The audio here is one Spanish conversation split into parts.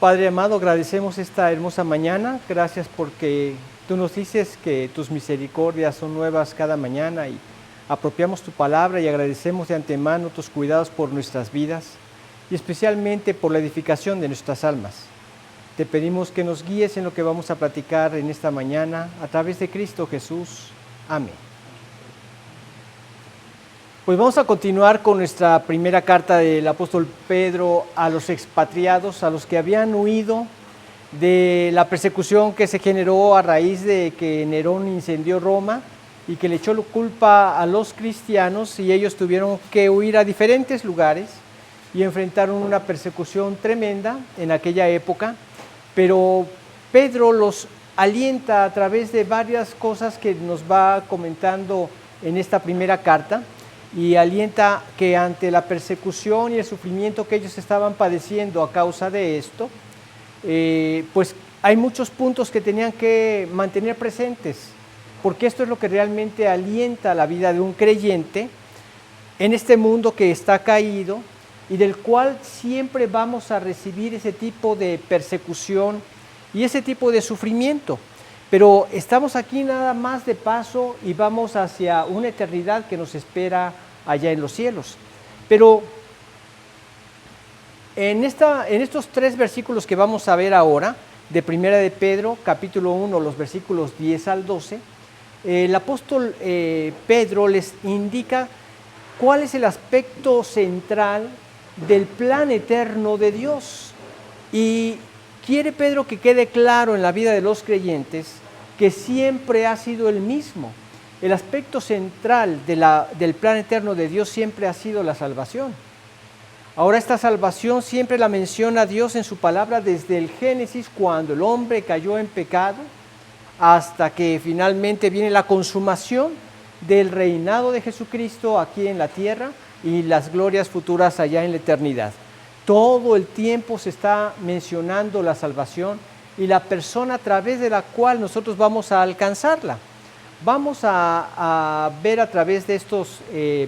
Padre amado, agradecemos esta hermosa mañana. Gracias porque tú nos dices que tus misericordias son nuevas cada mañana y apropiamos tu palabra y agradecemos de antemano tus cuidados por nuestras vidas y especialmente por la edificación de nuestras almas. Te pedimos que nos guíes en lo que vamos a platicar en esta mañana a través de Cristo Jesús. Amén. Pues vamos a continuar con nuestra primera carta del apóstol Pedro a los expatriados, a los que habían huido de la persecución que se generó a raíz de que Nerón incendió Roma y que le echó la culpa a los cristianos y ellos tuvieron que huir a diferentes lugares y enfrentaron una persecución tremenda en aquella época, pero Pedro los alienta a través de varias cosas que nos va comentando en esta primera carta. Y alienta que ante la persecución y el sufrimiento que ellos estaban padeciendo a causa de esto, pues hay muchos puntos que tenían que mantener presentes, porque esto es lo que realmente alienta la vida de un creyente en este mundo que está caído y del cual siempre vamos a recibir ese tipo de persecución y ese tipo de sufrimiento. Pero estamos aquí nada más de paso y vamos hacia una eternidad que nos espera allá en los cielos. Pero en estos 3 versículos que vamos a ver ahora, de Primera de Pedro, capítulo 1, los versículos 10 al 12, el apóstol Pedro les indica cuál es el aspecto central del plan eterno de Dios. Y quiere Pedro que quede claro en la vida de los creyentes que siempre ha sido el mismo. El aspecto central del plan eterno de Dios siempre ha sido la salvación. Ahora esta salvación siempre la menciona Dios en su palabra desde el Génesis, cuando el hombre cayó en pecado, hasta que finalmente viene la consumación del reinado de Jesucristo aquí en la tierra y las glorias futuras allá en la eternidad. Todo el tiempo se está mencionando la salvación y la persona a través de la cual nosotros vamos a alcanzarla. Vamos a ver a través de estos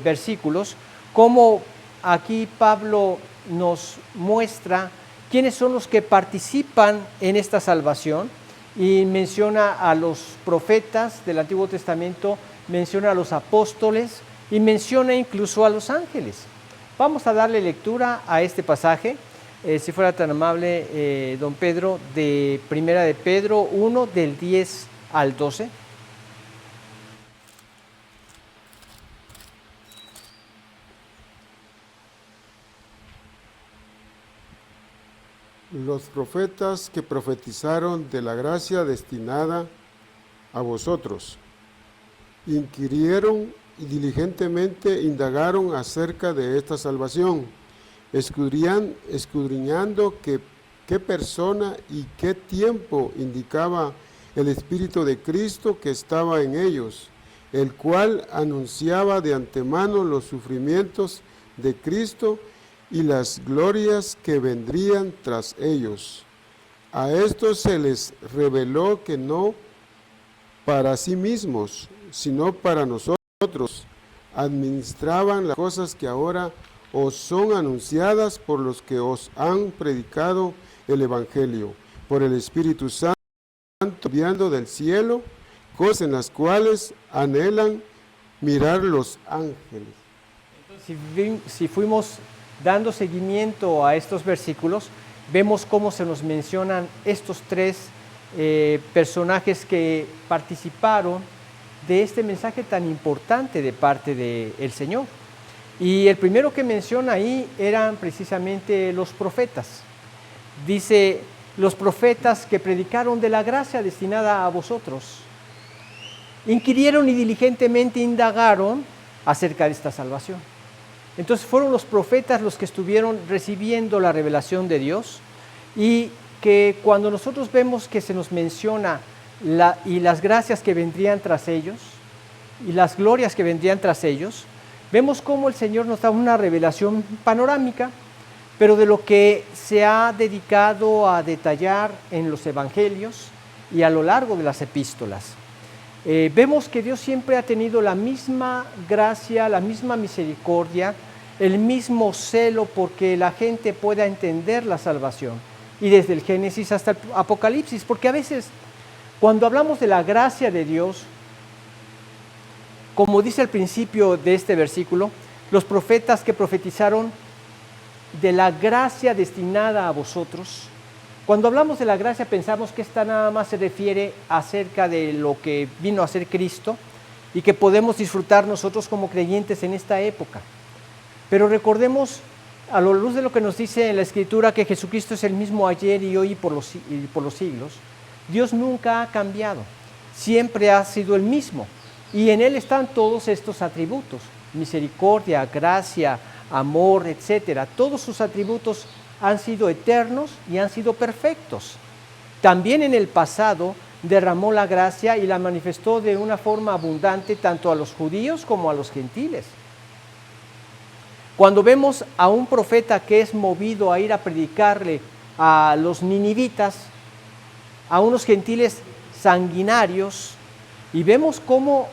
versículos cómo aquí Pablo nos muestra quiénes son los que participan en esta salvación y menciona a los profetas del Antiguo Testamento, menciona a los apóstoles y menciona incluso a los ángeles. Vamos a darle lectura a este pasaje, si fuera tan amable, don Pedro, de Primera de Pedro 1, del 10 al 12. Los profetas que profetizaron de la gracia destinada a vosotros, inquirieron y diligentemente indagaron acerca de esta salvación, escudriñando qué persona y qué tiempo indicaba el Espíritu de Cristo que estaba en ellos, el cual anunciaba de antemano los sufrimientos de Cristo y las glorias que vendrían tras ellos. A estos se les reveló que no para sí mismos, sino para nosotros, administraban las cosas que ahora os son anunciadas por los que os han predicado el Evangelio, por el Espíritu Santo, enviando del cielo, cosas en las cuales anhelan mirar los ángeles. Si fuimos dando seguimiento a estos versículos, vemos cómo se nos mencionan estos 3 personajes que participaron de este mensaje tan importante de parte del Señor. Y el primero que menciona ahí eran precisamente los profetas. Dice, los profetas que predicaron de la gracia destinada a vosotros, inquirieron y diligentemente indagaron acerca de esta salvación. Entonces fueron los profetas los que estuvieron recibiendo la revelación de Dios y que cuando nosotros vemos que se nos menciona y las gracias que vendrían tras ellos y las glorias que vendrían tras ellos, vemos cómo el Señor nos da una revelación panorámica, pero de lo que se ha dedicado a detallar en los evangelios y a lo largo de las epístolas. Vemos que Dios siempre ha tenido la misma gracia, la misma misericordia, el mismo celo porque la gente pueda entender la salvación y desde el Génesis hasta el Apocalipsis, porque a veces cuando hablamos de la gracia de Dios, como dice al principio de este versículo, los profetas que profetizaron de la gracia destinada a vosotros, cuando hablamos de la gracia pensamos que esta nada más se refiere acerca de lo que vino a ser Cristo y que podemos disfrutar nosotros como creyentes en esta época. Pero recordemos, a la luz de lo que nos dice en la Escritura, que Jesucristo es el mismo ayer y hoy y por los siglos, Dios nunca ha cambiado, siempre ha sido el mismo. Y en Él están todos estos atributos: misericordia, gracia, amor, etcétera. Todos sus atributos han sido eternos y han sido perfectos. También en el pasado derramó la gracia y la manifestó de una forma abundante tanto a los judíos como a los gentiles. Cuando vemos a un profeta que es movido a ir a predicarle a los ninivitas, a unos gentiles sanguinarios, y vemos cómo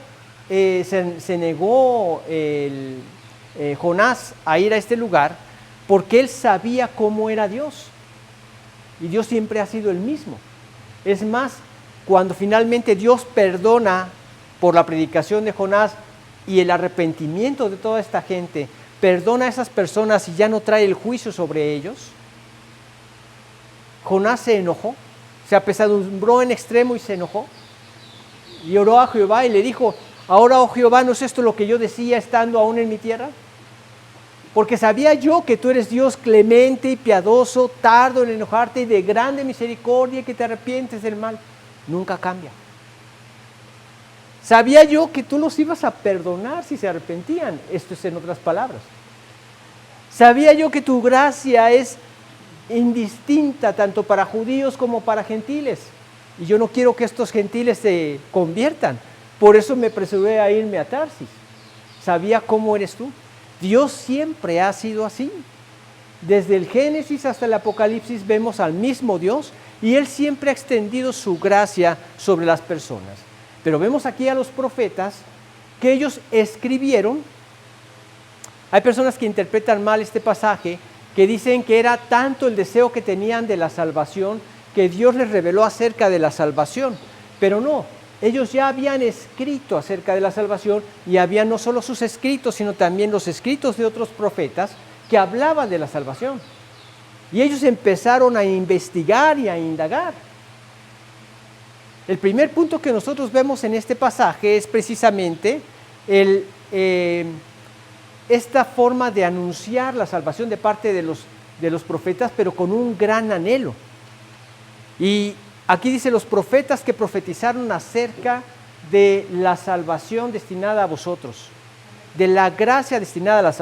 se negó Jonás a ir a este lugar, porque él sabía cómo era Dios, y Dios siempre ha sido el mismo. Es más, cuando finalmente Dios perdona por la predicación de Jonás y el arrepentimiento de toda esta gente, perdona a esas personas y ya no trae el juicio sobre ellos, Jonás se enojó, se apesadumbró en extremo y se enojó, y oró a Jehová y le dijo: ahora, oh Jehová, ¿no es esto lo que yo decía estando aún en mi tierra? Porque sabía yo que tú eres Dios clemente y piadoso, tardo en enojarte y de grande misericordia, y que te arrepientes del mal. Nunca cambia. Sabía yo que tú los ibas a perdonar si se arrepentían. Esto es en otras palabras. Sabía yo que tu gracia es indistinta tanto para judíos como para gentiles. Y yo no quiero que estos gentiles se conviertan. Por eso me apresuré a irme a Tarsis. Sabía cómo eres tú. Dios siempre ha sido así. Desde el Génesis hasta el Apocalipsis vemos al mismo Dios y Él siempre ha extendido su gracia sobre las personas. Pero vemos aquí a los profetas que ellos escribieron. Hay personas que interpretan mal este pasaje, que dicen que era tanto el deseo que tenían de la salvación que Dios les reveló acerca de la salvación. Pero no, ellos ya habían escrito acerca de la salvación y había no solo sus escritos, sino también los escritos de otros profetas que hablaban de la salvación. Y ellos empezaron a investigar y a indagar. El primer punto que nosotros vemos en este pasaje es precisamente esta forma de anunciar la salvación de parte de los profetas, pero con un gran anhelo. Y aquí dice: los profetas que profetizaron acerca de la salvación destinada a vosotros, de la gracia destinada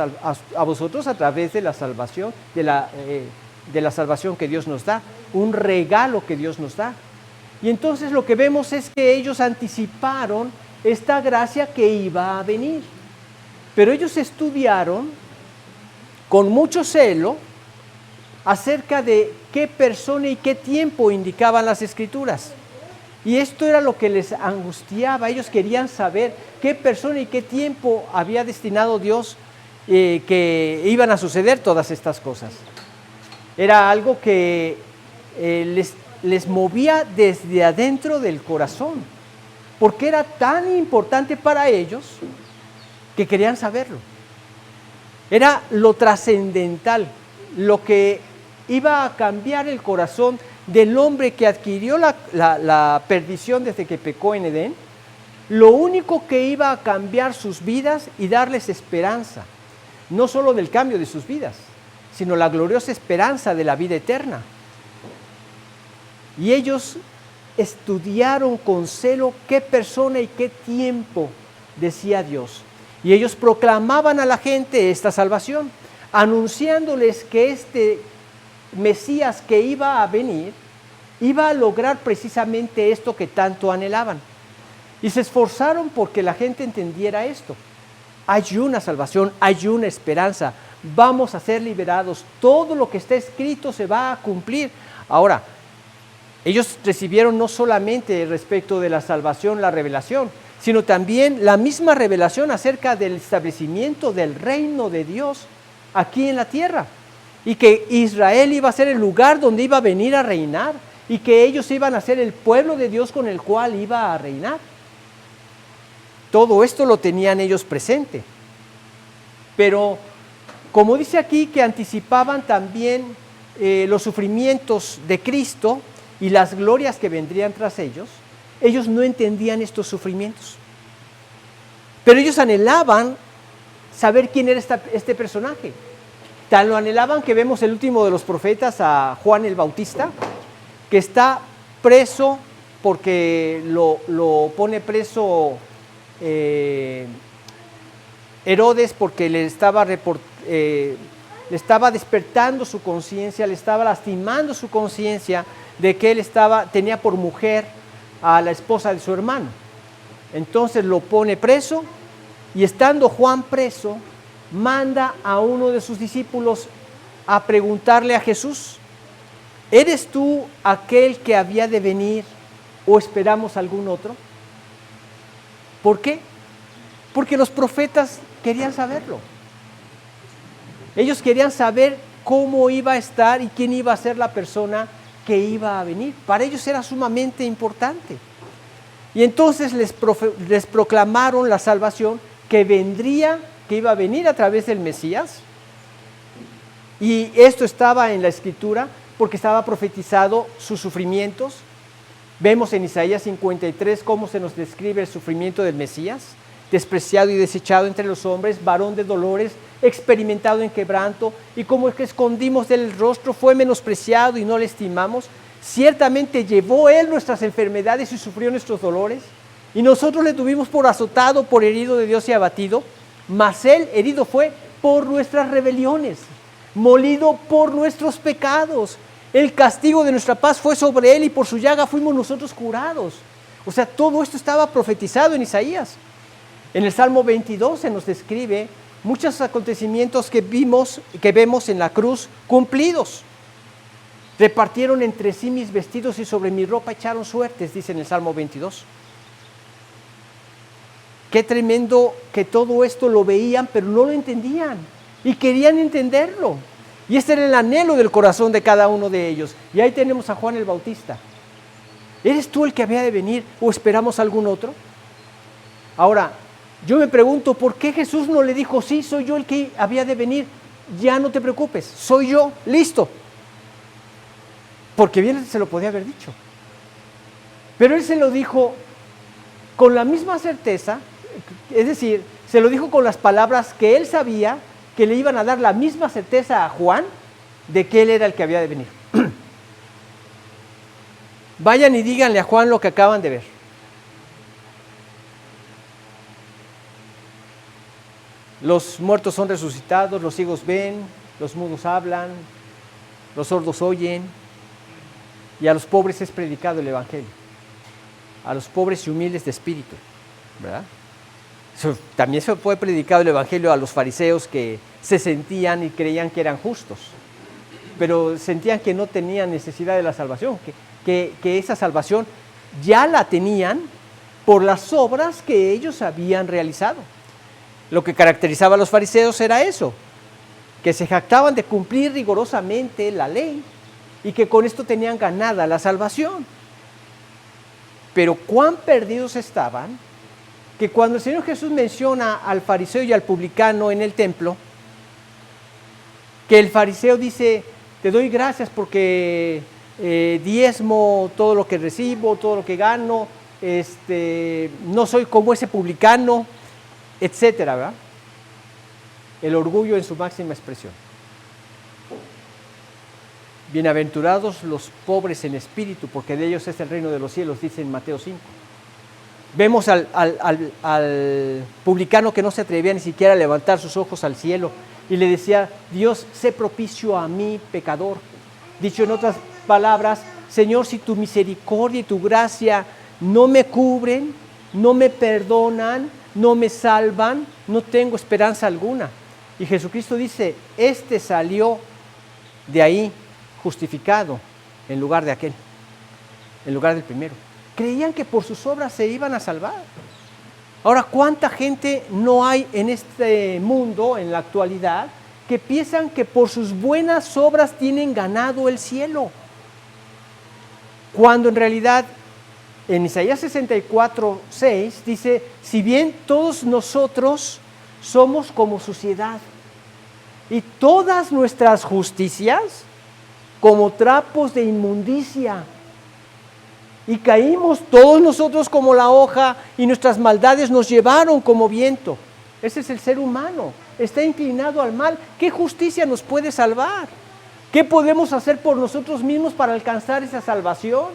a vosotros a través de la salvación, de la salvación que Dios nos da, un regalo que Dios nos da. Y entonces lo que vemos es que ellos anticiparon esta gracia que iba a venir. Pero ellos estudiaron con mucho celo acerca de qué persona y qué tiempo indicaban las Escrituras. Y esto era lo que les angustiaba. Ellos querían saber qué persona y qué tiempo había destinado Dios que iban a suceder todas estas cosas. Era algo que les movía desde adentro del corazón, porque era tan importante para ellos que querían saberlo. Era lo trascendental, lo que iba a cambiar el corazón del hombre que adquirió la perdición desde que pecó en Edén. Lo único que iba a cambiar sus vidas y darles esperanza, no solo del cambio de sus vidas, sino la gloriosa esperanza de la vida eterna. Y ellos estudiaron con celo qué persona y qué tiempo decía Dios. Y ellos proclamaban a la gente esta salvación, anunciándoles que este Mesías que iba a venir, iba a lograr precisamente esto que tanto anhelaban. Y se esforzaron porque la gente entendiera esto. Hay una salvación, hay una esperanza, vamos a ser liberados, todo lo que está escrito se va a cumplir. Ahora, ellos recibieron no solamente respecto de la salvación la revelación, sino también la misma revelación acerca del establecimiento del reino de Dios aquí en la tierra. y que Israel iba a ser el lugar donde iba a venir a reinar y que ellos iban a ser el pueblo de Dios con el cual iba a reinar. Todo esto lo tenían ellos presente. Pero como dice aquí que anticipaban también los sufrimientos de Cristo y las glorias que vendrían tras ellos no entendían estos sufrimientos. Pero ellos anhelaban saber quién era este personaje. Tan lo anhelaban que vemos el último de los profetas, a Juan el Bautista, que está preso porque lo pone preso Herodes porque le estaba despertando su conciencia, le estaba lastimando su conciencia de que él tenía por mujer a la esposa de su hermano. Entonces lo pone preso y estando Juan preso, manda a uno de sus discípulos a preguntarle a Jesús: ¿eres tú aquel que había de venir o esperamos algún otro? ¿Por qué? Porque los profetas querían saberlo. Ellos querían saber cómo iba a estar y quién iba a ser la persona que iba a venir. Para ellos era sumamente importante. Y entonces les proclamaron la salvación que iba a venir a través del Mesías. Y esto estaba en la Escritura porque estaba profetizado sus sufrimientos. Vemos en Isaías 53 cómo se nos describe el sufrimiento del Mesías: despreciado y desechado entre los hombres, varón de dolores, experimentado en quebranto, y como es que escondimos del rostro, fue menospreciado y no le estimamos. Ciertamente llevó él nuestras enfermedades y sufrió nuestros dolores, y nosotros le tuvimos por azotado, por herido de Dios y abatido. Mas él herido fue por nuestras rebeliones, molido por nuestros pecados. El castigo de nuestra paz fue sobre él y por su llaga fuimos nosotros curados. O sea, todo esto estaba profetizado en Isaías. En el Salmo 22 se nos describe muchos acontecimientos que vemos en la cruz cumplidos. Repartieron entre sí mis vestidos y sobre mi ropa echaron suertes, dice en el Salmo 22. Qué tremendo que todo esto lo veían, pero no lo entendían y querían entenderlo. Y este era el anhelo del corazón de cada uno de ellos. Y ahí tenemos a Juan el Bautista. ¿Eres tú el que había de venir o esperamos algún otro? Ahora, yo me pregunto, ¿por qué Jesús no le dijo: sí, soy yo el que había de venir, ya no te preocupes, soy yo, listo? Porque bien se lo podía haber dicho. Pero él se lo dijo con la misma certeza, es decir, se lo dijo con las palabras que él sabía que le iban a dar la misma certeza a Juan de que él era el que había de venir. Vayan y díganle a Juan lo que acaban de ver. Los muertos son resucitados, los ciegos ven, los mudos hablan, los sordos oyen, y a los pobres es predicado el Evangelio, a los pobres y humildes de espíritu, ¿verdad? También se fue predicado el Evangelio a los fariseos que se sentían y creían que eran justos, pero sentían que no tenían necesidad de la salvación, que esa salvación ya la tenían por las obras que ellos habían realizado. Lo que caracterizaba a los fariseos era eso, que se jactaban de cumplir rigurosamente la ley y que con esto tenían ganada la salvación. Pero cuán perdidos estaban, que cuando el Señor Jesús menciona al fariseo y al publicano en el templo, que el fariseo dice: te doy gracias porque diezmo todo lo que recibo, todo lo que gano, no soy como ese publicano, etcétera, ¿verdad? El orgullo en su máxima expresión. Bienaventurados los pobres en espíritu, porque de ellos es el reino de los cielos, dice en Mateo 5. Vemos al publicano que no se atrevía ni siquiera a levantar sus ojos al cielo y le decía: Dios, sé propicio a mí, pecador. Dicho en otras palabras: Señor, si tu misericordia y tu gracia no me cubren, no me perdonan, no me salvan, no tengo esperanza alguna. Y Jesucristo dice: este salió de ahí justificado en lugar de aquel, en lugar del primero. Creían que por sus obras se iban a salvar. Ahora, ¿cuánta gente no hay en este mundo, en la actualidad, que piensan que por sus buenas obras tienen ganado el cielo, cuando en realidad en Isaías 64:6 dice, si bien todos nosotros somos como suciedad, y todas nuestras justicias como trapos de inmundicia, y caímos todos nosotros como la hoja, y nuestras maldades nos llevaron como viento. Ese es el ser humano, está inclinado al mal. ¿Qué justicia nos puede salvar? ¿Qué podemos hacer por nosotros mismos para alcanzar esa salvación?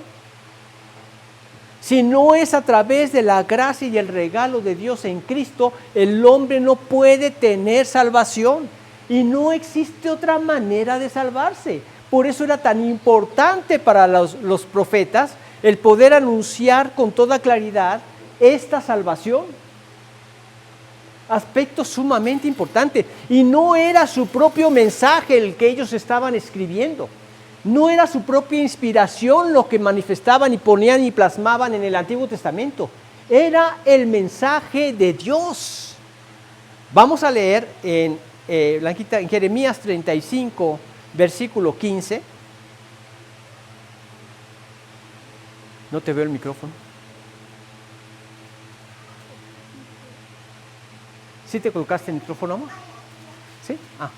Si no es a través de la gracia y el regalo de Dios en Cristo, el hombre no puede tener salvación. Y no existe otra manera de salvarse. Por eso era tan importante para los profetas el poder anunciar con toda claridad esta salvación. Aspecto sumamente importante. Y no era su propio mensaje el que ellos estaban escribiendo. No era su propia inspiración lo que manifestaban y ponían y plasmaban en el Antiguo Testamento. Era el mensaje de Dios. Vamos a leer en Jeremías 35, versículo 15. No te veo el micrófono. ¿Sí te colocaste el micrófono, amor? ¿Sí? Ah, ok.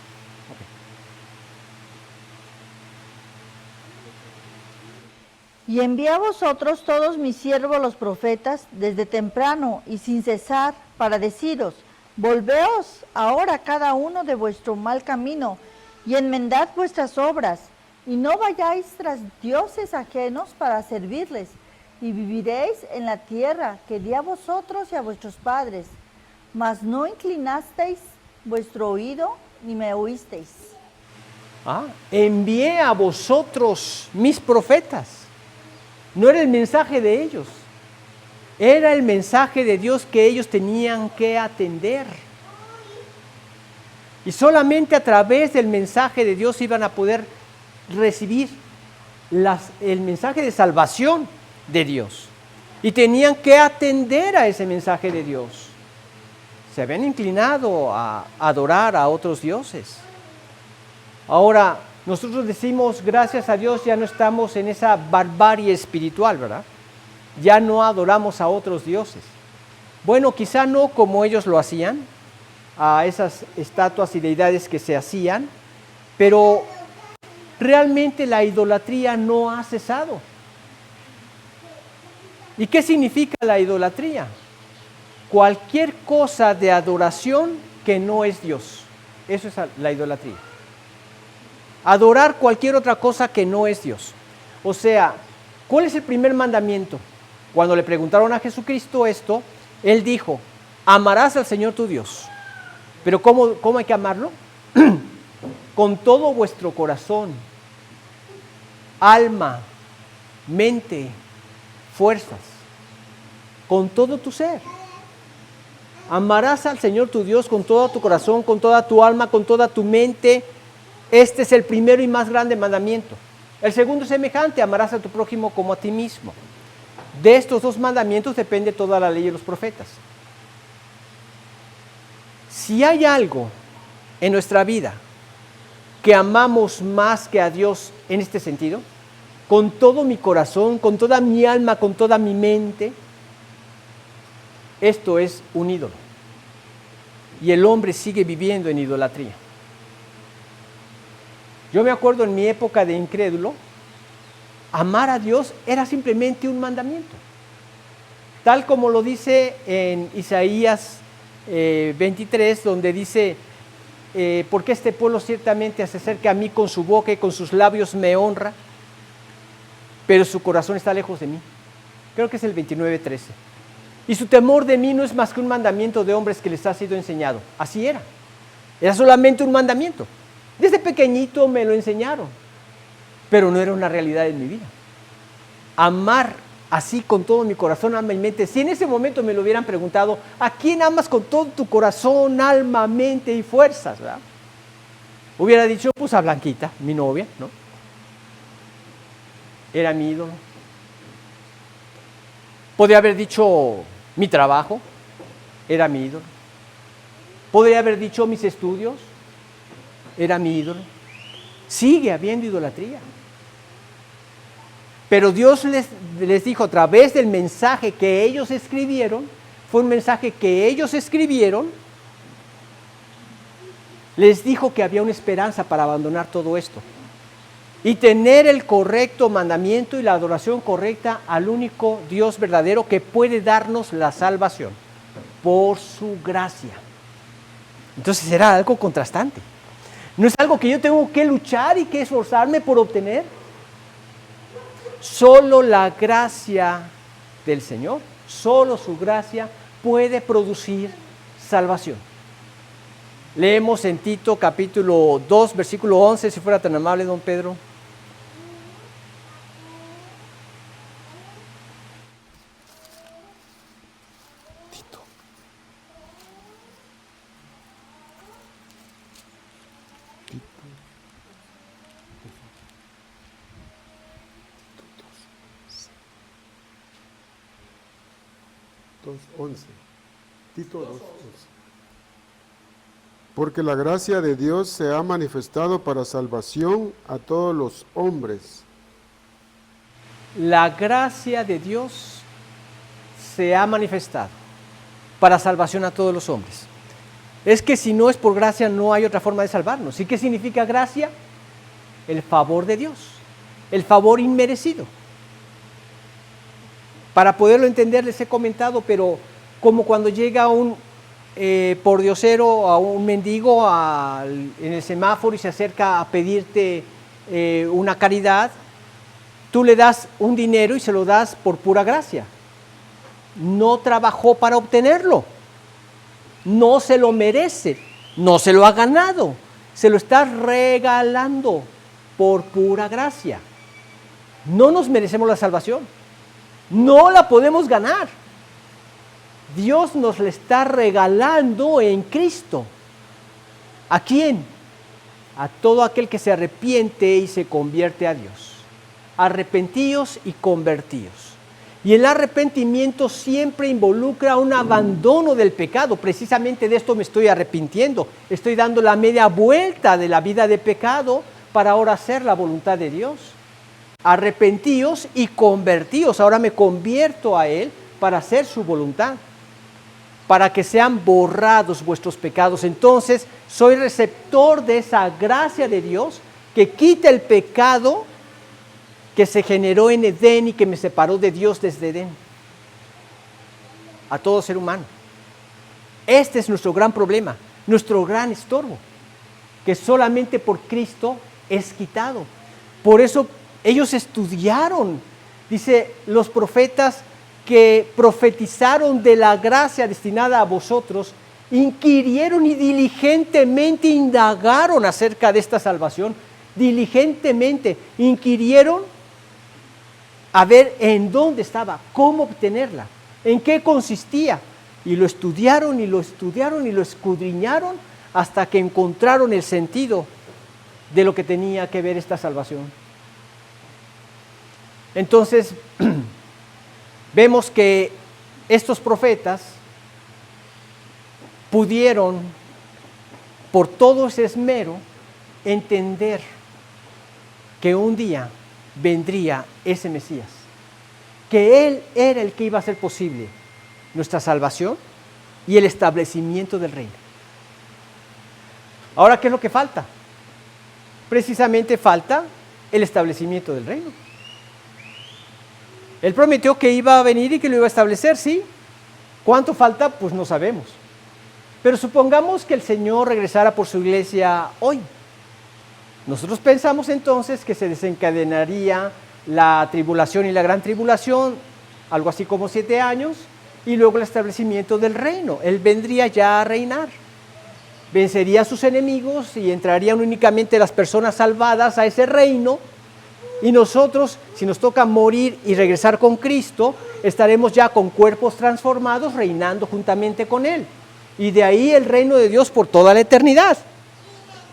Y envié a vosotros todos mis siervos los profetas desde temprano y sin cesar para deciros, volveos ahora cada uno de vuestro mal camino y enmendad vuestras obras y no vayáis tras dioses ajenos para servirles y viviréis en la tierra que di a vosotros y a vuestros padres, mas no inclinasteis vuestro oído ni me oísteis. Envié a vosotros mis profetas. No era el mensaje de ellos, era el mensaje de Dios que ellos tenían que atender. Y solamente a través del mensaje de Dios iban a poder recibir el mensaje de salvación de Dios. Y tenían que atender a ese mensaje de Dios. Se habían inclinado a adorar a otros dioses. Ahora, nosotros decimos, gracias a Dios, ya no estamos en esa barbarie espiritual, ¿verdad? Ya no adoramos a otros dioses. Bueno, quizá no como ellos lo hacían, a esas estatuas y deidades que se hacían, pero realmente la idolatría no ha cesado. ¿Y qué significa la idolatría? Cualquier cosa de adoración que no es Dios. Eso es la idolatría. Adorar cualquier otra cosa que no es Dios. O sea, ¿cuál es el primer mandamiento? Cuando le preguntaron a Jesucristo esto, Él dijo, amarás al Señor tu Dios. Pero ¿cómo hay que amarlo? Con todo vuestro corazón, alma, mente, fuerzas, con todo tu ser. Amarás al Señor tu Dios con todo tu corazón, con toda tu alma, con toda tu mente. Este es el primero y más grande mandamiento. El segundo es semejante, amarás a tu prójimo como a ti mismo. De estos dos mandamientos depende toda la ley de los profetas. Si hay algo en nuestra vida que amamos más que a Dios en este sentido, con todo mi corazón, con toda mi alma, con toda mi mente, esto es un ídolo. Y el hombre sigue viviendo en idolatría. Yo me acuerdo en mi época de incrédulo, amar a Dios era simplemente un mandamiento. Tal como lo dice en Isaías 23, donde dice, porque este pueblo ciertamente se acerca a mí con su boca y con sus labios me honra, pero su corazón está lejos de mí. Creo que es el 29:13. Y su temor de mí no es más que un mandamiento de hombres que les ha sido enseñado. Así era. Era solamente un mandamiento. Desde pequeñito me lo enseñaron, pero no era una realidad en mi vida. Amar así con todo mi corazón, alma y mente. Si en ese momento me lo hubieran preguntado, ¿a quién amas con todo tu corazón, alma, mente y fuerzas? ¿Verdad? Hubiera dicho, pues a Blanquita, mi novia, ¿no? Era mi ídolo. Podría haber dicho mi trabajo, era mi ídolo. Podría haber dicho mis estudios, era mi ídolo. Sigue habiendo idolatría. Pero Dios les dijo a través del mensaje que ellos escribieron, fue un mensaje que ellos escribieron, les dijo que había una esperanza para abandonar todo esto y tener el correcto mandamiento y la adoración correcta al único Dios verdadero que puede darnos la salvación por su gracia. Entonces era algo contrastante. No es algo que yo tengo que luchar y que esforzarme por obtener. Solo la gracia del Señor, solo su gracia puede producir salvación. Leemos en Tito capítulo 2, versículo 11, si fuera tan amable, don Pedro. Tito. Tito 2:11. Porque la gracia de Dios se ha manifestado para salvación a todos los hombres. La gracia de Dios se ha manifestado para salvación a todos los hombres. Es que si no es por gracia no hay otra forma de salvarnos. ¿Y qué significa gracia? El favor de Dios, el favor inmerecido. Para poderlo entender les he comentado, pero como cuando llega un pordiosero, a un mendigo en el semáforo y se acerca a pedirte una caridad, tú le das un dinero y se lo das por pura gracia. No trabajó para obtenerlo, no se lo merece, no se lo ha ganado, se lo está regalando por pura gracia. No nos merecemos la salvación, no la podemos ganar. Dios nos la está regalando en Cristo. ¿A quién? A todo aquel que se arrepiente y se convierte a Dios. Arrepentíos y convertíos. Y el arrepentimiento siempre involucra un abandono del pecado. Precisamente de esto me estoy arrepintiendo. Estoy dando la media vuelta de la vida de pecado para ahora hacer la voluntad de Dios. Arrepentíos y convertíos. Ahora me convierto a Él para hacer su voluntad, para que sean borrados vuestros pecados. Entonces, soy receptor de esa gracia de Dios que quita el pecado que se generó en Edén y que me separó de Dios desde Edén. A todo ser humano. Este es nuestro gran problema, nuestro gran estorbo, que solamente por Cristo es quitado. Por eso ellos estudiaron, dice, los profetas que profetizaron de la gracia destinada a vosotros, inquirieron y diligentemente indagaron acerca de esta salvación, diligentemente inquirieron a ver en dónde estaba, cómo obtenerla, en qué consistía, y lo estudiaron y lo estudiaron y lo escudriñaron hasta que encontraron el sentido de lo que tenía que ver esta salvación. Entonces, vemos que estos profetas pudieron, por todo ese esmero, entender que un día vendría ese Mesías, que Él era el que iba a hacer posible nuestra salvación y el establecimiento del reino. Ahora, ¿qué es lo que falta? Precisamente falta el establecimiento del reino. Él prometió que iba a venir y que lo iba a establecer, ¿sí? ¿Cuánto falta? Pues no sabemos. Pero supongamos que el Señor regresara por su iglesia hoy. Nosotros pensamos entonces que se desencadenaría la tribulación y la gran tribulación, algo así como 7 años, y luego el establecimiento del reino. Él vendría ya a reinar. Vencería a sus enemigos y entrarían únicamente las personas salvadas a ese reino. Y nosotros, si nos toca morir y regresar con Cristo, estaremos ya con cuerpos transformados reinando juntamente con Él. Y de ahí el reino de Dios por toda la eternidad.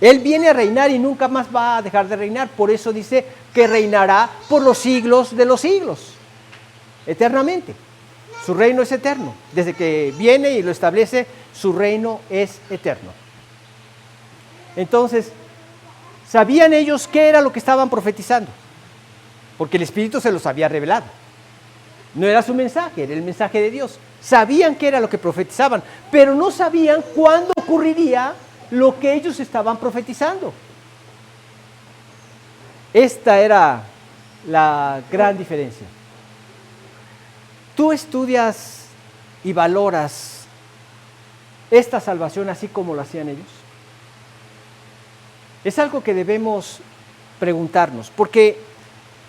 Él viene a reinar y nunca más va a dejar de reinar. Por eso dice que reinará por los siglos de los siglos, eternamente. Su reino es eterno. Desde que viene y lo establece, su reino es eterno. Entonces, Sabían ellos qué era lo que estaban profetizando, porque el Espíritu se los había revelado. No era su mensaje, era el mensaje de Dios. Sabían qué era lo que profetizaban, pero no sabían cuándo ocurriría lo que ellos estaban profetizando. Esta era la gran diferencia. Tú estudias y valoras esta salvación así como lo hacían ellos. Es algo que debemos preguntarnos, porque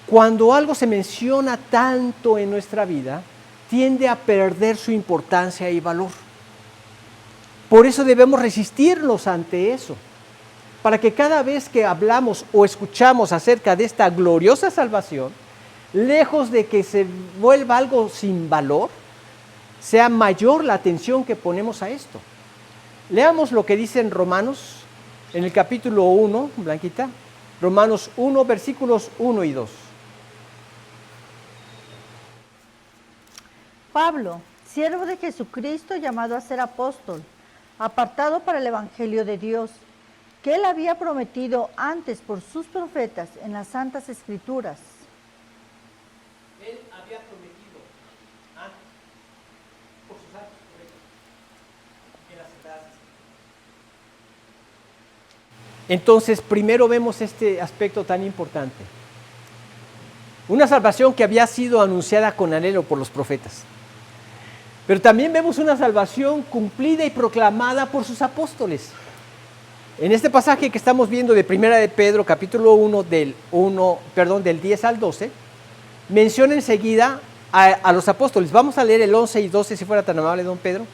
cuando algo se menciona tanto en nuestra vida, tiende a perder su importancia y valor. Por eso debemos resistirnos ante eso, para que cada vez que hablamos o escuchamos acerca de esta gloriosa salvación, lejos de que se vuelva algo sin valor, sea mayor la atención que ponemos a esto. Leamos lo que dice en Romanos, en el capítulo 1, Blanquita, Romanos 1, versículos 1 y 2. Pablo, siervo de Jesucristo, llamado a ser apóstol, apartado para el Evangelio de Dios, que él había prometido antes por sus profetas en las Santas Escrituras. Él había prometido antes por sus santos profetas en las Santas Escrituras. Entonces, primero vemos este aspecto tan importante. Una salvación que había sido anunciada con anhelo por los profetas. Pero también vemos una salvación cumplida y proclamada por sus apóstoles. En este pasaje que estamos viendo de Primera de Pedro, capítulo 1, del 10 al 12, menciona enseguida a los apóstoles. Vamos a leer el 11 y 12, si fuera tan amable, don Pedro.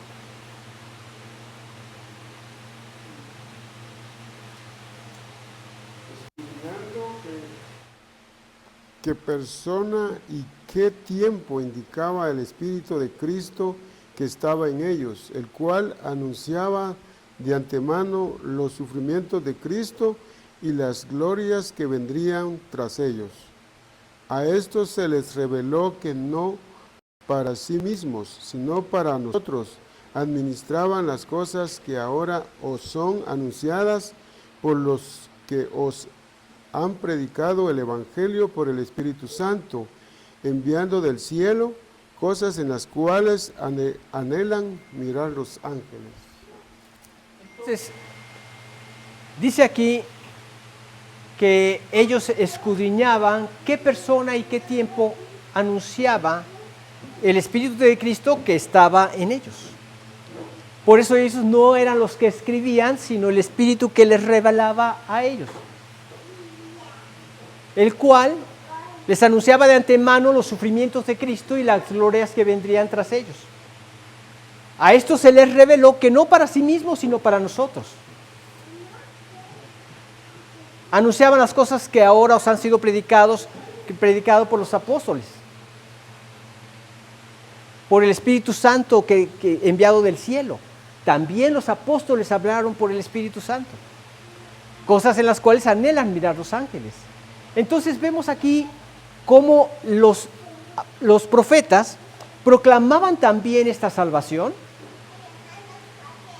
¿Qué persona y qué tiempo indicaba el Espíritu de Cristo que estaba en ellos, el cual anunciaba de antemano los sufrimientos de Cristo y las glorias que vendrían tras ellos? A estos se les reveló que no para sí mismos, sino para nosotros, administraban las cosas que ahora os son anunciadas por los que os han predicado el Evangelio por el Espíritu Santo, enviando del cielo cosas en las cuales anhelan mirar los ángeles. Entonces, dice aquí que ellos escudriñaban qué persona y qué tiempo anunciaba el Espíritu de Cristo que estaba en ellos. Por eso ellos no eran los que escribían, sino el Espíritu que les revelaba a ellos, el cual les anunciaba de antemano los sufrimientos de Cristo y las glorias que vendrían tras ellos. A esto se les reveló que no para sí mismos, sino para nosotros. Anunciaban las cosas que ahora os han sido predicado por los apóstoles, por el Espíritu Santo que enviado del cielo. También los apóstoles hablaron por el Espíritu Santo, cosas en las cuales anhelan mirar los ángeles. Entonces vemos aquí cómo los profetas proclamaban también esta salvación.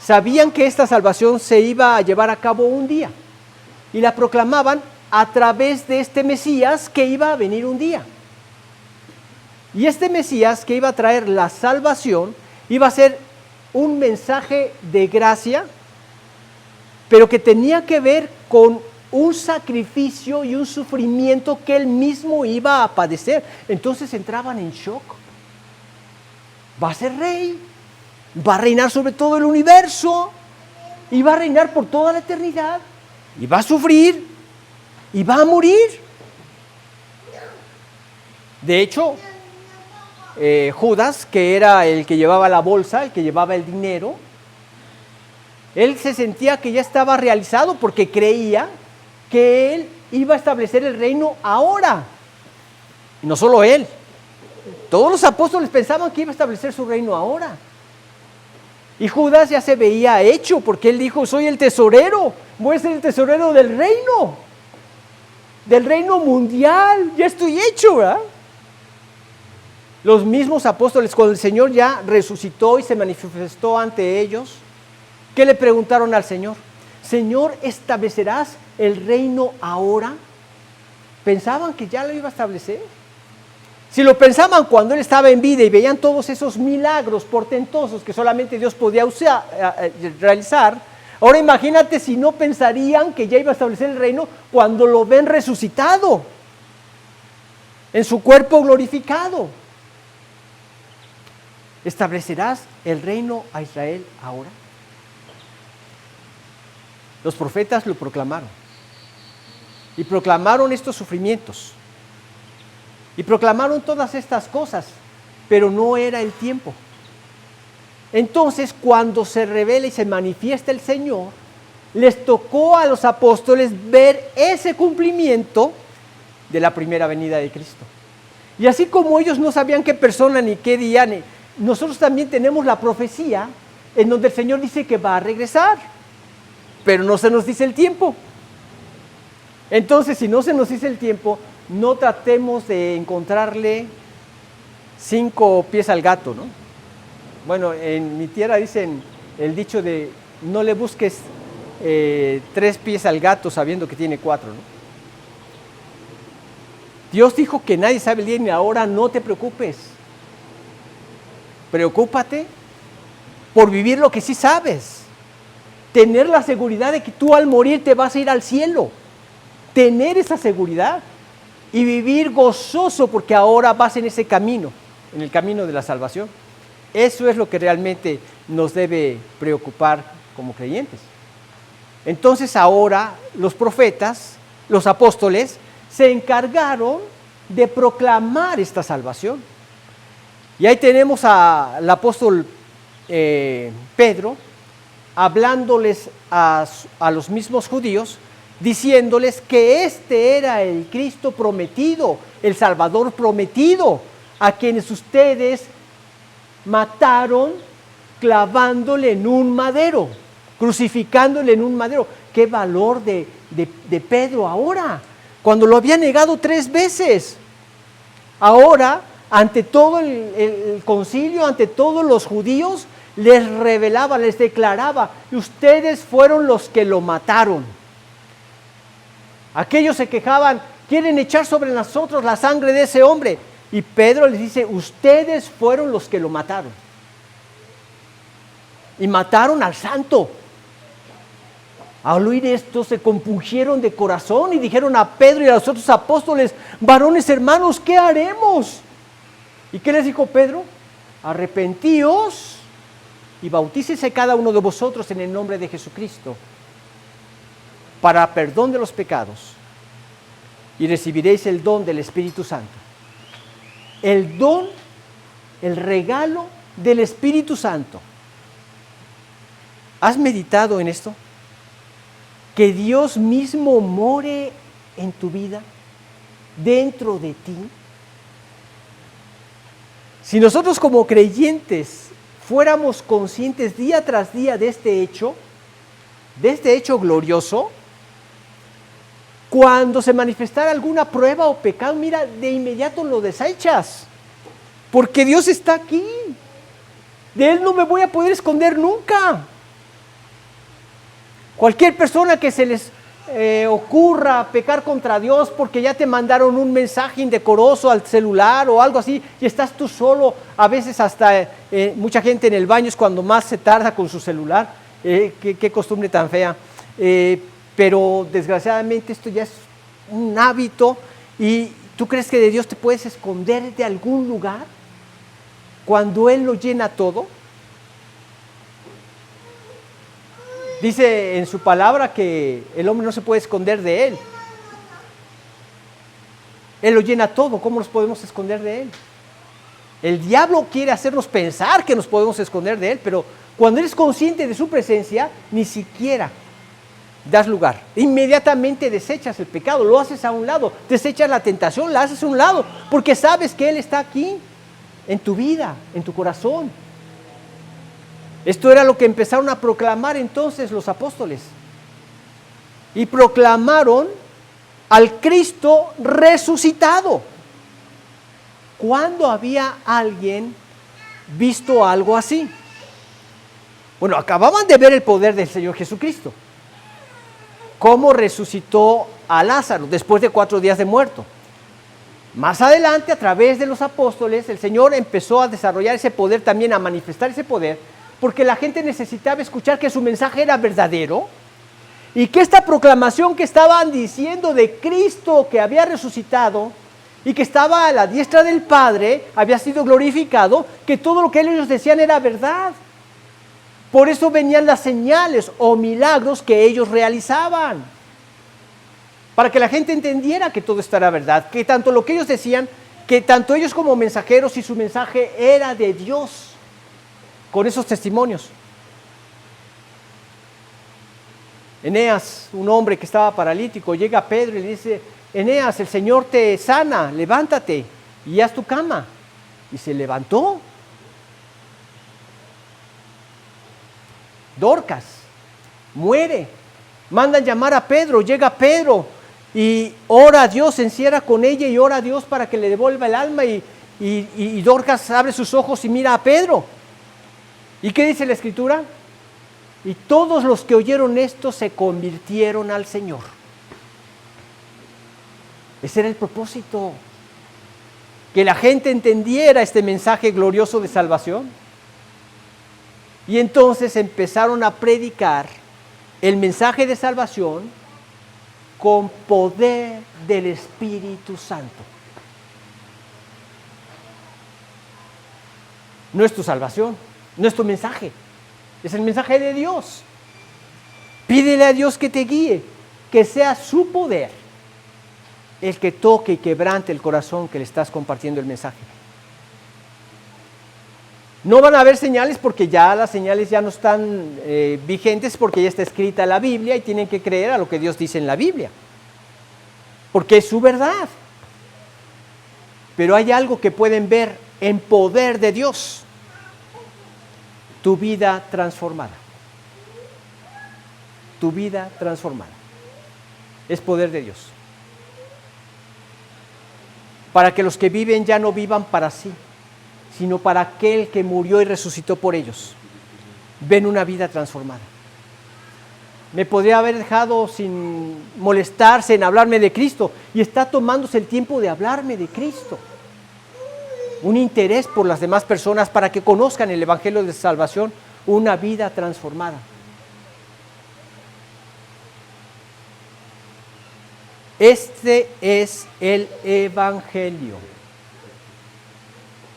Sabían que esta salvación se iba a llevar a cabo un día y la proclamaban a través de este Mesías que iba a venir un día. Y este Mesías que iba a traer la salvación iba a ser un mensaje de gracia, pero que tenía que ver con un sacrificio y un sufrimiento que él mismo iba a padecer. Entonces entraban en shock. Va a ser rey, va a reinar sobre todo el universo, y va a reinar por toda la eternidad, y va a sufrir, y va a morir. De hecho, Judas, que era el que llevaba la bolsa, el que llevaba el dinero, él se sentía que ya estaba realizado porque creía que él iba a establecer el reino ahora. Y no solo él, todos los apóstoles pensaban que iba a establecer su reino ahora. Y Judas ya se veía hecho, porque él dijo: soy el tesorero, voy a ser el tesorero del reino mundial, ya estoy hecho, ¿verdad? Los mismos apóstoles, cuando el Señor ya resucitó y se manifestó ante ellos, ¿qué le preguntaron al Señor? Señor, ¿establecerás el reino ahora? ¿Pensaban que ya lo iba a establecer? Si lo pensaban cuando Él estaba en vida y veían todos esos milagros portentosos que solamente Dios podía realizar, ahora imagínate si no pensarían que ya iba a establecer el reino cuando lo ven resucitado, en su cuerpo glorificado. ¿Establecerás el reino a Israel ahora? Los profetas lo proclamaron. Y proclamaron estos sufrimientos. Y proclamaron todas estas cosas, pero no era el tiempo. Entonces, cuando se revela y se manifiesta el Señor, les tocó a los apóstoles ver ese cumplimiento de la primera venida de Cristo. Y así como ellos no sabían qué persona ni qué día, nosotros también tenemos la profecía en donde el Señor dice que va a regresar, pero no se nos dice el tiempo. Entonces, si no se nos dice el tiempo, no tratemos de encontrarle 5 pies al gato, ¿no? Bueno, en mi tierra dicen el dicho de no le busques 3 pies al gato sabiendo que tiene 4, ¿no? Dios dijo que nadie sabe el día ni la hora, no te preocupes. Preocúpate por vivir lo que sí sabes. Tener la seguridad de que tú al morir te vas a ir al cielo. Tener esa seguridad y vivir gozoso porque ahora vas en ese camino, en el camino de la salvación. Eso es lo que realmente nos debe preocupar como creyentes. Entonces ahora los profetas, los apóstoles, se encargaron de proclamar esta salvación. Y ahí tenemos al apóstol Pedro hablándoles a los mismos judíos, diciéndoles que este era el Cristo prometido, el Salvador prometido, a quienes ustedes mataron clavándole en un madero, crucificándole en un madero. ¡Qué valor de Pedro ahora! Cuando lo había negado 3 veces. Ahora, ante todo el concilio, ante todos los judíos, les revelaba, les declaraba, ustedes fueron los que lo mataron. Aquellos se quejaban, quieren echar sobre nosotros la sangre de ese hombre. Y Pedro les dice, ustedes fueron los que lo mataron. Y mataron al santo. Al oír esto se compungieron de corazón y dijeron a Pedro y a los otros apóstoles, varones hermanos, ¿qué haremos? ¿Y qué les dijo Pedro? Arrepentíos y bautícese cada uno de vosotros en el nombre de Jesucristo para perdón de los pecados y recibiréis el don del Espíritu Santo. El don, el regalo del Espíritu Santo. ¿Has meditado en esto? Que Dios mismo more en tu vida, dentro de ti. Si nosotros como creyentes fuéramos conscientes día tras día de este hecho glorioso, cuando se manifestara alguna prueba o pecado, mira, de inmediato lo desechas, porque Dios está aquí. De Él no me voy a poder esconder nunca. Cualquier persona que se les ocurra pecar contra Dios porque ya te mandaron un mensaje indecoroso al celular o algo así y estás tú solo, a veces hasta mucha gente en el baño es cuando más se tarda con su celular, qué costumbre tan fea, pero desgraciadamente esto ya es un hábito. ¿Y tú crees que de Dios te puedes esconder de algún lugar cuando Él lo llena todo? Dice en su palabra que el hombre no se puede esconder de Él. Él lo llena todo, ¿cómo nos podemos esconder de Él? El diablo quiere hacernos pensar que nos podemos esconder de Él, pero cuando eres consciente de su presencia, ni siquiera das lugar. Inmediatamente desechas el pecado, lo haces a un lado, desechas la tentación, la haces a un lado, porque sabes que Él está aquí, en tu vida, en tu corazón. Esto era lo que empezaron a proclamar entonces los apóstoles. Y proclamaron al Cristo resucitado. ¿Cuándo había alguien visto algo así? Bueno, acababan de ver el poder del Señor Jesucristo. cómo resucitó a Lázaro después de 4 días de muerto. Más adelante, a través de los apóstoles, el Señor empezó a desarrollar ese poder también, a manifestar ese poder, porque la gente necesitaba escuchar que su mensaje era verdadero y que esta proclamación que estaban diciendo de Cristo que había resucitado y que estaba a la diestra del Padre, había sido glorificado, que todo lo que ellos decían era verdad. Por eso venían las señales o milagros que ellos realizaban, para que la gente entendiera que todo esto era verdad, que tanto lo que ellos decían, que tanto ellos como mensajeros y su mensaje era de Dios, con esos testimonios. Eneas, un hombre que estaba paralítico, llega a Pedro y le dice: Eneas, el Señor te sana, levántate y haz tu cama. Y se levantó. Dorcas muere, mandan llamar a Pedro, llega Pedro y ora a Dios, se encierra con ella y ora a Dios para que le devuelva el alma, y Dorcas abre sus ojos y mira a Pedro. ¿Y qué dice la Escritura? Y todos los que oyeron esto se convirtieron al Señor. Ese era el propósito, que la gente entendiera este mensaje glorioso de salvación. Y entonces empezaron a predicar el mensaje de salvación con poder del Espíritu Santo. No es tu salvación, no es tu mensaje, es el mensaje de Dios. Pídele a Dios que te guíe, que sea su poder el que toque y quebrante el corazón que le estás compartiendo el mensaje. No van a haber señales, porque ya las señales ya no están vigentes, porque ya está escrita la Biblia y tienen que creer a lo que Dios dice en la Biblia, porque es su verdad. Pero hay algo que pueden ver en poder de Dios: tu vida transformada. Tu vida transformada es poder de Dios, para que los que viven ya no vivan para sí, sino para aquel que murió y resucitó por ellos. Ven una vida transformada. Me podría haber dejado sin molestarse en hablarme de Cristo, y está tomándose el tiempo de hablarme de Cristo. Un interés por las demás personas para que conozcan el Evangelio de salvación, una vida transformada. Este es el Evangelio.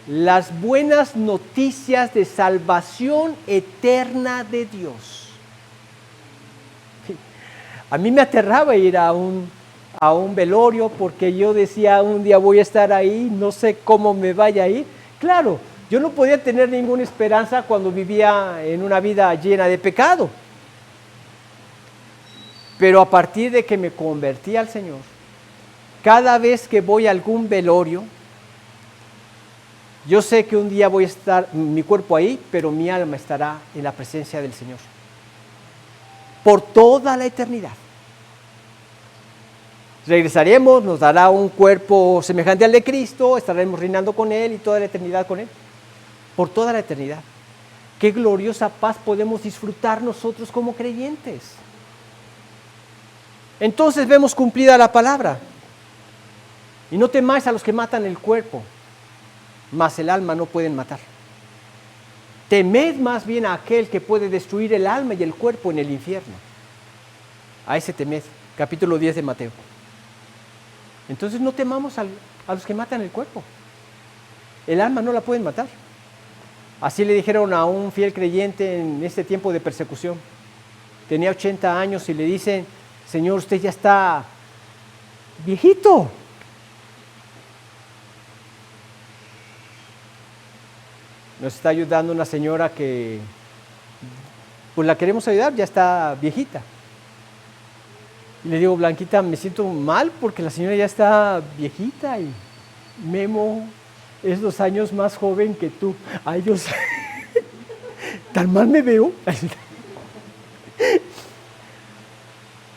Las buenas noticias de salvación eterna de Dios. A mí me aterraba ir a un velorio, porque yo decía: un día voy a estar ahí, no sé cómo me vaya a ir. Claro, yo no podía tener ninguna esperanza cuando vivía en una vida llena de pecado. Pero a partir de que me convertí al Señor, cada vez que voy a algún velorio, yo sé que un día voy a estar, mi cuerpo ahí, pero mi alma estará en la presencia del Señor por toda la eternidad. Regresaremos, nos dará un cuerpo semejante al de Cristo, estaremos reinando con Él y toda la eternidad con Él, por toda la eternidad. Qué gloriosa paz podemos disfrutar nosotros como creyentes. Entonces vemos cumplida la palabra. Y no temáis a los que matan el cuerpo, mas el alma no pueden matar. Temed más bien a aquel que puede destruir el alma y el cuerpo en el infierno. A ese temed. Capítulo 10 de Mateo. Entonces no temamos a los que matan el cuerpo. El alma no la pueden matar. Así le dijeron a un fiel creyente en este tiempo de persecución. Tenía 80 años y le dicen: Señor, usted ya está viejito. Nos está ayudando una señora que, pues la queremos ayudar, ya está viejita. Y le digo: Blanquita, me siento mal porque la señora ya está viejita y Memo es 2 años más joven que tú. Ay, Dios, ¿tan mal me veo?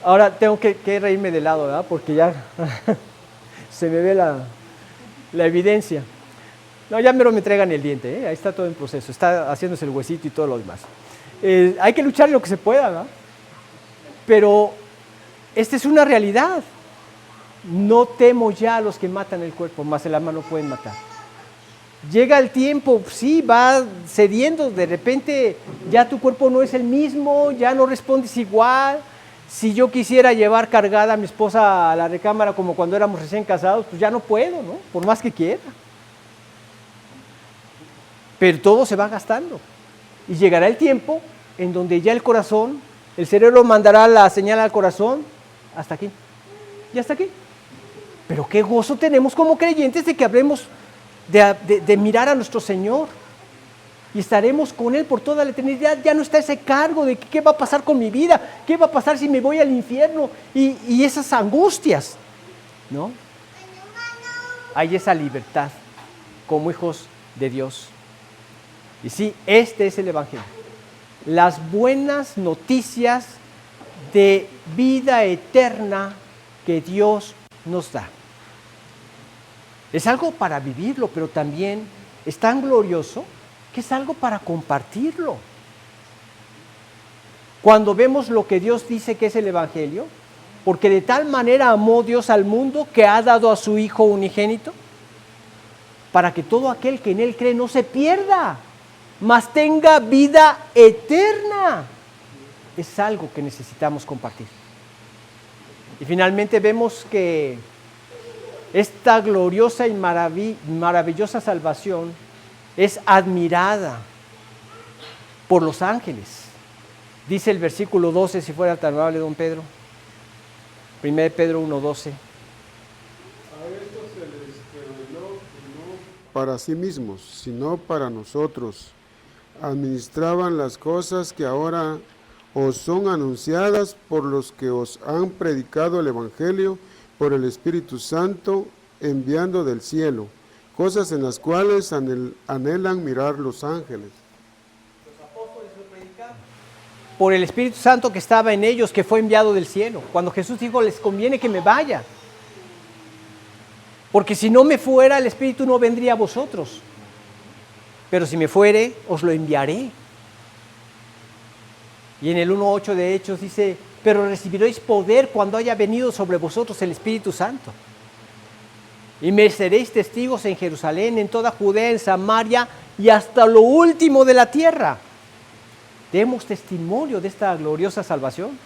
Ahora tengo que reírme de lado, ¿verdad? Porque ya se me ve la evidencia. No, ya me entregan el diente, ¿eh? Ahí está todo en proceso, está haciéndose el huesito y todo lo demás. Hay que luchar lo que se pueda, ¿verdad? Pero esta es una realidad. No temo ya a los que matan el cuerpo, mas el alma no pueden matar. Llega el tiempo, sí, va cediendo, de repente ya tu cuerpo no es el mismo, ya no respondes igual. Si yo quisiera llevar cargada a mi esposa a la recámara como cuando éramos recién casados, pues ya no puedo, ¿no? Por más que quiera. Pero todo se va gastando. Y llegará el tiempo en donde ya el corazón, el cerebro mandará la señal al corazón, hasta aquí, y hasta aquí. Pero qué gozo tenemos como creyentes de que hablemos de mirar a nuestro Señor y estaremos con Él por toda la eternidad. Ya no está ese cargo de qué va a pasar con mi vida, qué va a pasar si me voy al infierno y esas angustias, ¿no? Hay esa libertad como hijos de Dios. Y sí, este es el Evangelio. Las buenas noticias de vida eterna que Dios nos da. Es algo para vivirlo, pero también es tan glorioso que es algo para compartirlo. Cuando vemos lo que Dios dice que es el Evangelio, porque de tal manera amó Dios al mundo que ha dado a su Hijo unigénito, para que todo aquel que en Él cree no se pierda, mas tenga vida eterna. Es algo que necesitamos compartir. Y finalmente vemos que esta gloriosa y maravillosa salvación es admirada por los ángeles. Dice el versículo 12, si fuera tan amable, don Pedro. 1 Pedro 1:12. A estos se les reveló no para sí mismos, sino para nosotros. Administraban las cosas que ahora os son anunciadas por los que os han predicado el Evangelio por el Espíritu Santo enviando del cielo, cosas en las cuales anhelan mirar los ángeles. Por el Espíritu Santo que estaba en ellos, que fue enviado del cielo. Cuando Jesús dijo, les conviene que me vaya. Porque si no me fuera, el Espíritu no vendría a vosotros. Pero si me fuere, os lo enviaré. Y en el 1:8 de Hechos dice, pero recibiréis poder cuando haya venido sobre vosotros el Espíritu Santo. Y me seréis testigos en Jerusalén, en toda Judea, en Samaria y hasta lo último de la tierra. Demos testimonio de esta gloriosa salvación.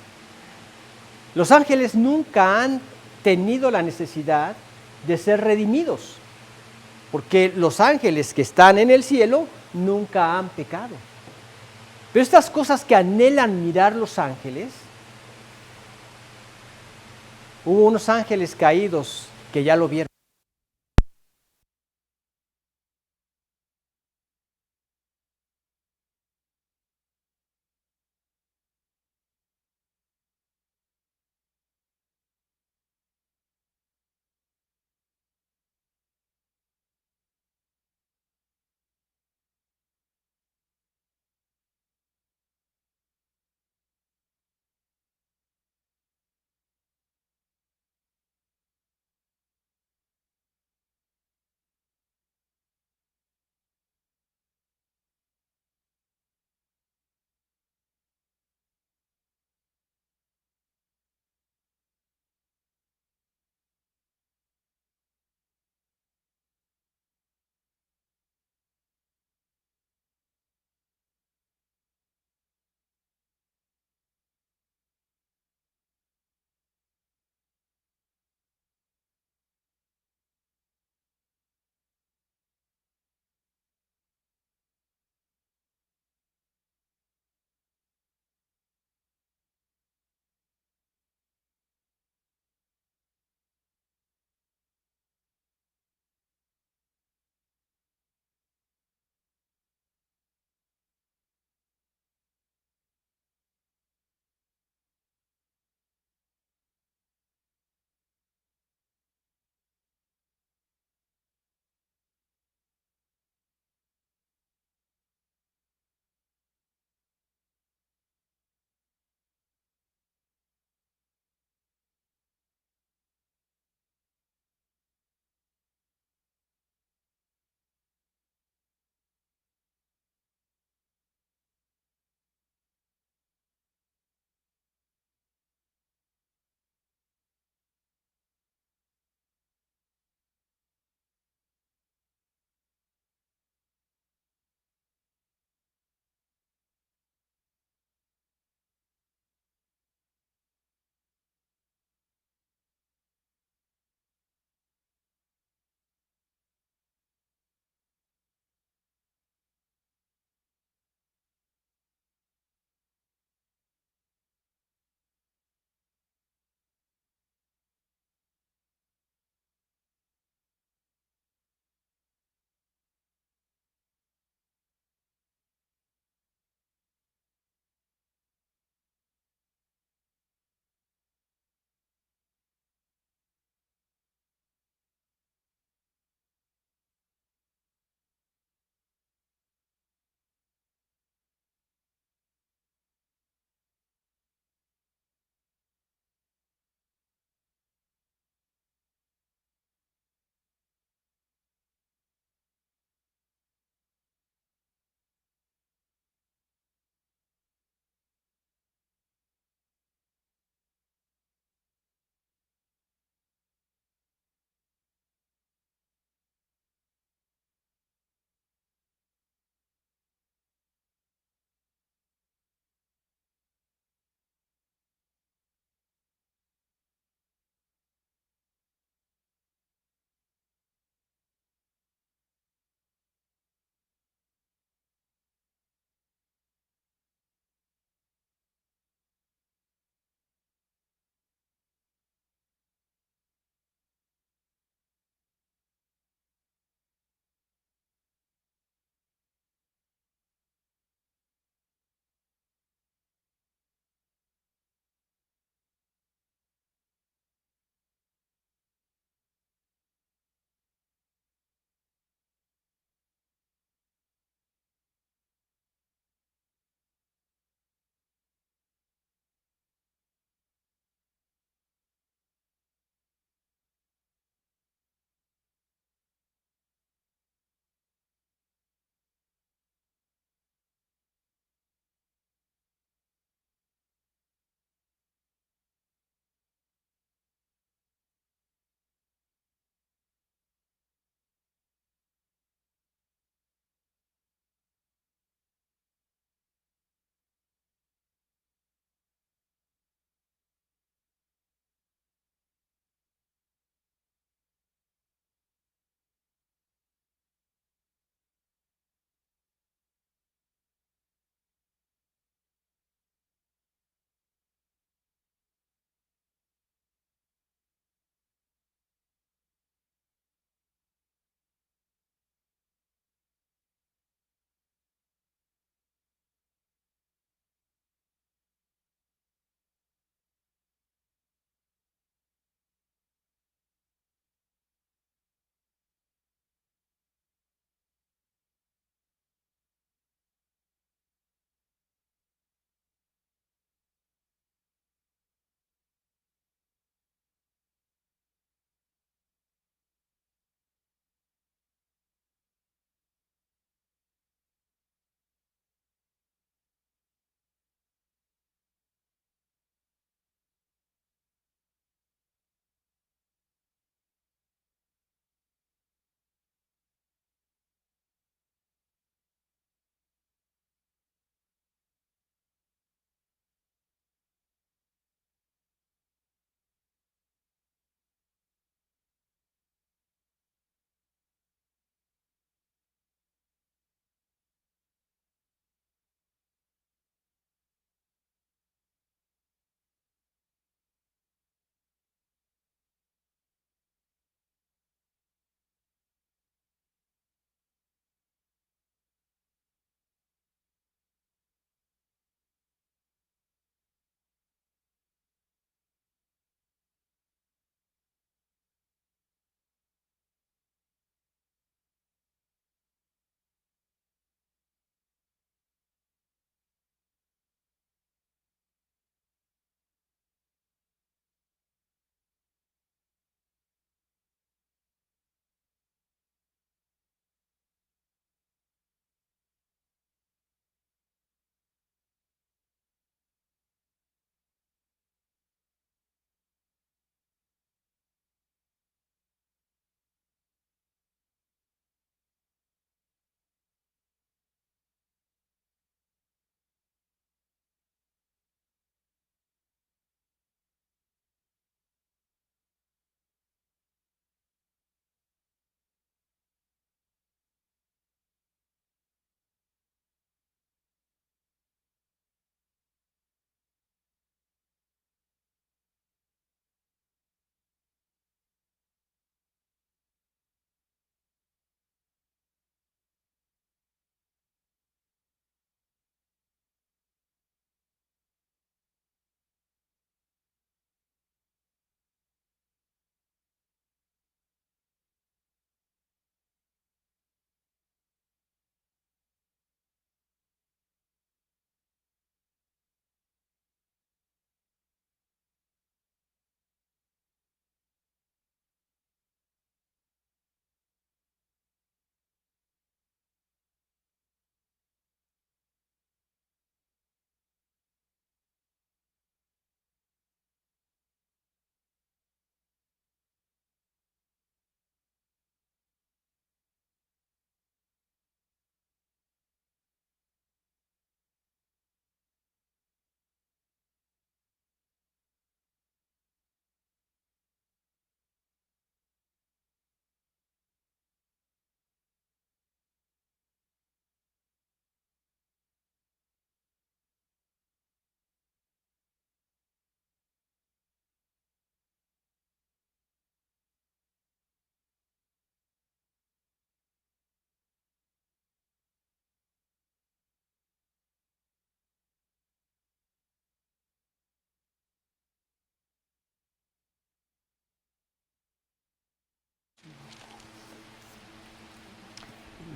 Los ángeles nunca han tenido la necesidad de ser redimidos, porque los ángeles que están en el cielo nunca han pecado. Pero estas cosas que anhelan mirar los ángeles, hubo unos ángeles caídos que ya lo vieron.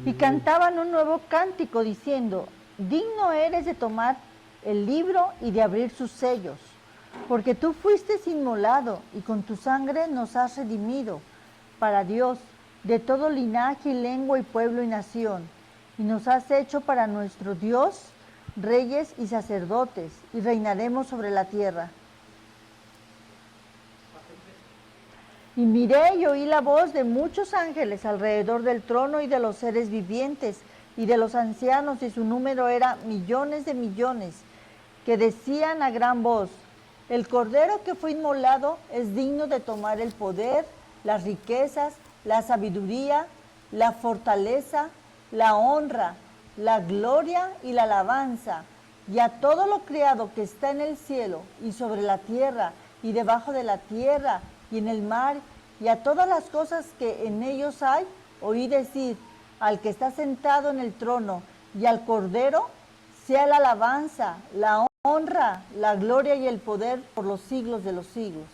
Y cantaban un nuevo cántico diciendo, digno eres de tomar el libro y de abrir sus sellos, porque tú fuiste inmolado y con tu sangre nos has redimido para Dios de todo linaje y lengua y pueblo y nación, y nos has hecho para nuestro Dios reyes y sacerdotes, y reinaremos sobre la tierra. Y miré y oí la voz de muchos ángeles alrededor del trono y de los seres vivientes y de los ancianos, y su número era millones de millones, que decían a gran voz, el Cordero que fue inmolado es digno de tomar el poder, las riquezas, la sabiduría, la fortaleza, la honra, la gloria y la alabanza, y a todo lo creado que está en el cielo y sobre la tierra y debajo de la tierra y en el mar, y a todas las cosas que en ellos hay, oí decir, al que está sentado en el trono y al Cordero, sea la alabanza, la honra, la gloria y el poder por los siglos de los siglos.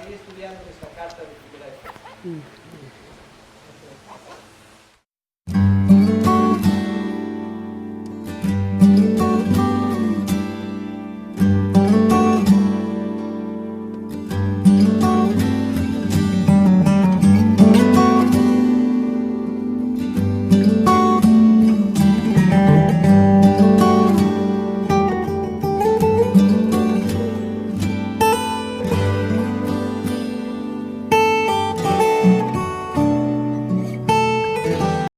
seguir estudiando esta carta de primera de Pedro.